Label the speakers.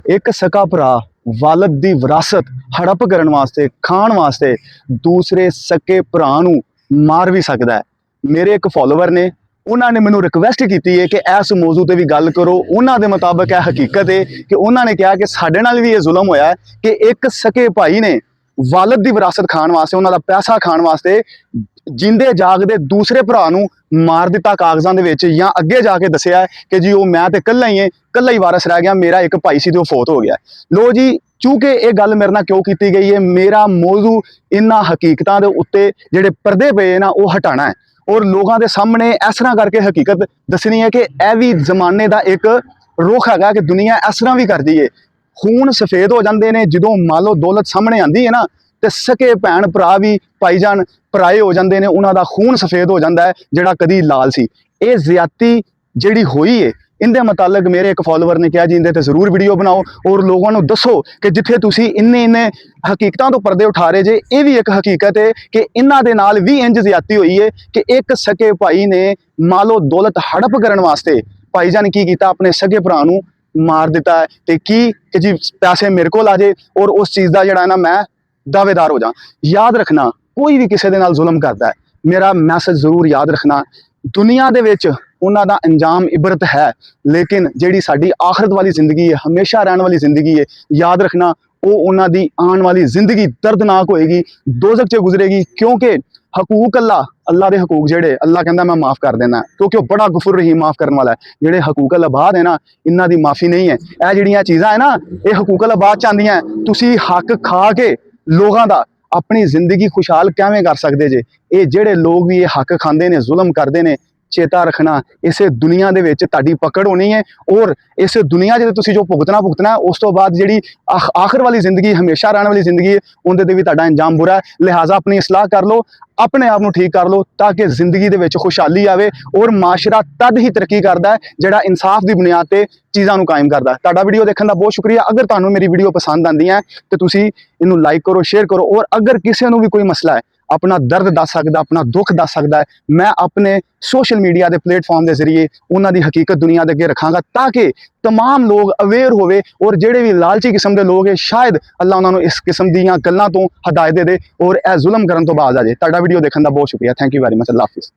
Speaker 1: एक ਸਕਾ ਭਰਾ ਵਾਲਦ ਦੀ ਵਿਰਾਸਤ ਹੜਪ ਕਰਨ ਵਾਸਤੇ ਖਾਣ ਵਾਸਤੇ ਦੂਸਰੇ ਸਕੇ ਭਰਾ ਨੂੰ ਮਾਰ ਵੀ ਸਕਦਾ ਹੈ। ਮੇਰੇ ਇੱਕ ਫੋਲੋਵਰ ਨੇ ਉਹਨਾਂ ਨੇ ਮੈਨੂੰ ਰਿਕਵੈਸਟ ਕੀਤੀ ਹੈ ਕਿ ਇਸ ਮੌਜੂ ਤੇ ਵੀ ਗੱਲ ਕਰੋ। ਉਹਨਾਂ ਦੇ ਮੁਤਾਬਕ ਇਹ ਹਕੀਕਤ ਹੈ ਕਿ ਉਹਨਾਂ ਨੇ ਕਿਹਾ ਕਿ ਸਾਡੇ ਨਾਲ ਵੀ ਇਹ ਜ਼ੁਲਮ ਹੋਇਆ ਹੈ ਕਿ ਇੱਕ ਸਕੇ ਭਾਈ ਨੇ ਵਾਲਦ ਦੀ ਵਿਰਾਸਤ ਖਾਣ ਵਾਸਤੇ, ਉਹਨਾਂ ਦਾ ਪੈਸਾ ਖਾਣ ਵਾਸਤੇ ਜਿੰਦੇ ਜਾਗਦੇ ਦੂਸਰੇ ਭਰਾ ਨੂੰ ਮਾਰ ਦਿੱਤਾ ਕਾਗਜ਼ਾਂ ਦੇ ਵਿੱਚ, ਜਾਂ ਅੱਗੇ ਜਾ ਕੇ ਦੱਸਿਆ ਕਿ ਜੀ ਉਹ ਮੈਂ ਤੇ ਇਕੱਲਾ ਹੀ ਵਾਰਸ ਰਹਿ ਗਿਆ, ਮੇਰਾ ਇੱਕ ਭਾਈ ਸੀ ਤੇ ਉਹ ਫੌਤ ਹੋ ਗਿਆ। ਲੋ ਜੀ, ਚੂੰਕਿ ਇਹ ਗੱਲ ਮੇਰੇ ਨਾਲ ਕਿਉਂ ਕੀਤੀ ਗਈ ਹੈ, ਮੇਰਾ ਮੌਜੂ ਇਹਨਾਂ ਹਕੀਕਤਾਂ ਦੇ ਉੱਤੇ ਜਿਹੜੇ ਪਰਦੇ ਪਏ ਨਾ ਉਹ ਹਟਾਣਾ ਹੈ ਔਰ ਲੋਕਾਂ ਦੇ ਸਾਹਮਣੇ ਇਸ ਤਰ੍ਹਾਂ ਕਰਕੇ ਹਕੀਕਤ ਦੱਸਣੀ ਹੈ ਕਿ ਇਹ ਵੀ ਜ਼ਮਾਨੇ ਦਾ ਇੱਕ ਰੁਖ ਹੈਗਾ ਕਿ ਦੁਨੀਆ ਇਸ ਤਰ੍ਹਾਂ ਵੀ ਕਰਦੀ ਹੈ। ਖੂਨ ਸਫੇਦ ਹੋ ਜਾਂਦੇ ਨੇ ਜਦੋਂ ਮਾਲੋ ਦੌਲਤ ਸਾਹਮਣੇ ਆਂਦੀ ਹੈ ਨਾ, ਤੇ ਸਕੇ ਭੈਣ ਭਰਾ ਵੀ ਭਾਈਜਾਨ ਪਰਾਏ ਹੋ ਜਾਂਦੇ ਨੇ, ਉਹਨਾਂ ਦਾ ਖੂਨ ਸਫੇਦ ਹੋ ਜਾਂਦਾ ਹੈ ਜਿਹੜਾ ਕਦੀ ਲਾਲ ਸੀ। ਇਹ ਜ਼ਿਆਦਤੀ ਜਿਹੜੀ ਹੋਈ ਹੈ, ਇਹਦੇ ਮੁਤਾਲਕ ਮੇਰੇ ਇੱਕ ਫੋਲੋਵਰ ਨੇ ਕਿਹਾ ਜੀ ਇਹਦੇ ਤੇ ਜ਼ਰੂਰ ਵੀਡੀਓ ਬਣਾਓ ਔਰ ਲੋਕਾਂ ਨੂੰ ਦੱਸੋ ਕਿ ਜਿੱਥੇ ਤੁਸੀਂ ਇੰਨੇ ਹਕੀਕਤਾਂ ਤੋਂ ਪਰਦੇ ਉਠਾ ਰਹੇ ਜੇ, ਇਹ ਵੀ ਇੱਕ ਹਕੀਕਤ ਹੈ ਕਿ ਇਹਨਾਂ ਦੇ ਨਾਲ ਵੀ ਇੰਜ ਜ਼ਿਆਦਤੀ ਹੋਈ ਹੈ ਕਿ ਇੱਕ ਸਕੇ ਭਾਈ ਨੇ ਮਾਲੋ ਦੌਲਤ ਹੜਪ ਕਰਨ ਵਾਸਤੇ ਭਾਈਜਾਨ ਕੀ ਕੀਤਾ, ਆਪਣੇ ਸਕੇ ਭਰਾ ਨੂੰ ਮਾਰ ਦਿੱਤਾ ਹੈ। ਤੇ ਕੀ ਕਿ ਜੀ ਪੈਸੇ ਮੇਰੇ ਕੋਲ ਆ ਜੇ ਔਰ ਉਸ ਚੀਜ਼ ਦਾ ਜਿਹੜਾ ਨਾ ਮੈਂ ਦਾਅਵੇਦਾਰ ਹੋ ਜਾ। ਯਾਦ ਰੱਖਣਾ, ਕੋਈ ਵੀ ਕਿਸੇ ਦੇ ਨਾਲ ਜ਼ੁਲਮ ਕਰਦਾ ਹੈ, ਮੇਰਾ ਮੈਸੇਜ ਜ਼ਰੂਰ ਯਾਦ ਰੱਖਣਾ, ਦੁਨੀਆ ਦੇ ਵਿੱਚ ਉਹਨਾਂ ਦਾ ਅੰਜਾਮ ਇਬਰਤ ਹੈ, ਲੇਕਿਨ ਜਿਹੜੀ ਸਾਡੀ ਆਖਰਤ ਵਾਲੀ ਜ਼ਿੰਦਗੀ ਹੈ, ਹਮੇਸ਼ਾ ਰਹਿਣ ਵਾਲੀ ਜ਼ਿੰਦਗੀ ਹੈ, ਯਾਦ ਰੱਖਣਾ ਉਹ ਉਹਨਾਂ ਦੀ ਆਉਣ ਵਾਲੀ ਜ਼ਿੰਦਗੀ ਦਰਦਨਾਕ ਹੋਏਗੀ, ਦੋਜ਼ਖ 'ਚ ਗੁਜ਼ਰੇਗੀ। ਕਿਉਂਕਿ ਹਕੂਕ ਅੱਲਾ ਦੇ ਹਕੂਕ ਜਿਹੜੇ ਅੱਲਾ ਕਹਿੰਦਾ ਮੈਂ ਮਾफ़ ਕਰ ਦੇਣਾ, ਕਿਉਂਕਿ ਉਹ ਬੜਾ ਗਫੂਰ ਰਹੀਮ ਮਾफ़ ਕਰਨ ਵਾਲਾ ਹੈ। ਜਿਹੜੇ ਹਕੂਕ ਅਲ-ਇਬਾਦ ਹੈ ਨਾ, ਇਹਨਾਂ ਦੀ ਮਾफ़ੀ ਨਹੀਂ ਹੈ। ਇਹ ਜਿਹੜੀਆਂ ਚੀਜ਼ਾਂ ਹੈ ਨਾ, ਇਹ ਹਕੂਕ ਅਲ-ਇਬਾਦ 'ਚ ਆਉਂਦੀਆਂ। ਤੁਸੀਂ ਹੱਕ ਖਾ ਕੇ ਲੋਕਾਂ ਦਾ ਆਪਣੀ ਜ਼ਿੰਦਗੀ ਖੁਸ਼ਹਾਲ ਕਿਵੇਂ ਕਰ ਸਕਦੇ ਜੇ? ਇਹ ਜਿਹੜੇ ਲੋਕ ਵੀ ਇਹ ਹੱਕ ਖਾਂਦੇ ਨੇ, ਜ਼ੁਲਮ ਕਰਦੇ ਨੇ, ਚੇਤਾ ਰੱਖਣਾ ਇਸੇ ਦੁਨੀਆ ਦੇ ਵਿੱਚ ਤੁਹਾਡੀ ਪਕੜ ਹੋਣੀ ਹੈ ਔਰ ਇਸੇ ਦੁਨੀਆ 'ਚ ਤੁਸੀਂ ਜੋ ਭੁਗਤਣਾ ਉਸ ਤੋਂ ਬਾਅਦ ਜਿਹੜੀ ਆਖਰ ਵਾਲੀ ਜ਼ਿੰਦਗੀ, ਹਮੇਸ਼ਾ ਰਹਿਣ ਵਾਲੀ ਜ਼ਿੰਦਗੀ ਹੈ, ਉਹਦੇ ਤੇ ਵੀ ਤੁਹਾਡਾ ਅੰਜਾਮ ਬੁਰਾ ਹੈ। ਲਿਹਾਜ਼ਾ ਆਪਣੀ ਇਸਲਾਹ ਕਰ ਲਓ, ਆਪਣੇ ਆਪ ਨੂੰ ਠੀਕ ਕਰ ਲਓ ਤਾਂ ਕਿ ਜ਼ਿੰਦਗੀ ਦੇ ਵਿੱਚ ਖੁਸ਼ਹਾਲੀ ਆਵੇ ਔਰ ਮਾਸ਼ਰਾ ਤਦ ਹੀ ਤਰੱਕੀ ਕਰਦਾ ਹੈ ਜਿਹੜਾ ਇਨਸਾਫ ਦੀ ਬੁਨਿਆਦ ਤੇ ਚੀਜ਼ਾਂ ਨੂੰ ਕਾਇਮ ਕਰਦਾ ਹੈ। ਤੁਹਾਡਾ ਵੀਡੀਓ ਦੇਖਣ ਦਾ ਬਹੁਤ ਸ਼ੁਕਰੀਆ। ਅਗਰ ਤੁਹਾਨੂੰ ਮੇਰੀ ਵੀਡੀਓ ਪਸੰਦ ਆਉਂਦੀ ਹੈ ਤੇ ਤੁਸੀਂ ਇਹਨੂੰ ਲਾਈਕ ਕਰੋ, ਸ਼ੇਅਰ ਕਰੋ ਔਰ ਅਗਰ ਕਿਸੇ ਨੂੰ ਵੀ ਕੋਈ ਮਸਲਾ ਹੈ, ਆਪਣਾ ਦਰਦ ਦੱਸ ਸਕਦਾ, ਆਪਣਾ ਦੁੱਖ ਦੱਸ ਸਕਦਾ ਹੈ, ਮੈਂ ਆਪਣੇ ਸੋਸ਼ਲ ਮੀਡੀਆ ਦੇ ਪਲੇਟਫਾਰਮ ਦੇ ਜ਼ਰੀਏ ਉਹਨਾਂ ਦੀ ਹਕੀਕਤ ਦੁਨੀਆ ਦੇ ਅੱਗੇ ਰੱਖਾਂਗਾ ਤਾਂ ਕਿ तमाम ਲੋਕ ਅਵੇਅਰ ਹੋਵੇ ਔਰ ਜਿਹੜੇ ਵੀ ਲਾਲਚੀ ਕਿਸਮ ਦੇ ਲੋਕ ਹੈ ਸ਼ਾਇਦ ਅੱਲਾ ਉਹਨਾਂ ਨੂੰ ਇਸ ਕਿਸਮ ਦੀਆਂ ਗੱਲਾਂ ਤੋਂ ਹਦਾਇਤ ਦੇ ਦੇ ਔਰ ਇਹ ਜ਼ੁਲਮ ਕਰਨ ਤੋਂ ਬਾਅਦ ਆ ਜਾਏ। ਤੁਹਾਡਾ ਵੀਡੀਓ ਦੇਖਣ ਦਾ ਬਹੁਤ ਸ਼ੁਕਰੀਆ। Thank you very much. Allah Hafiz.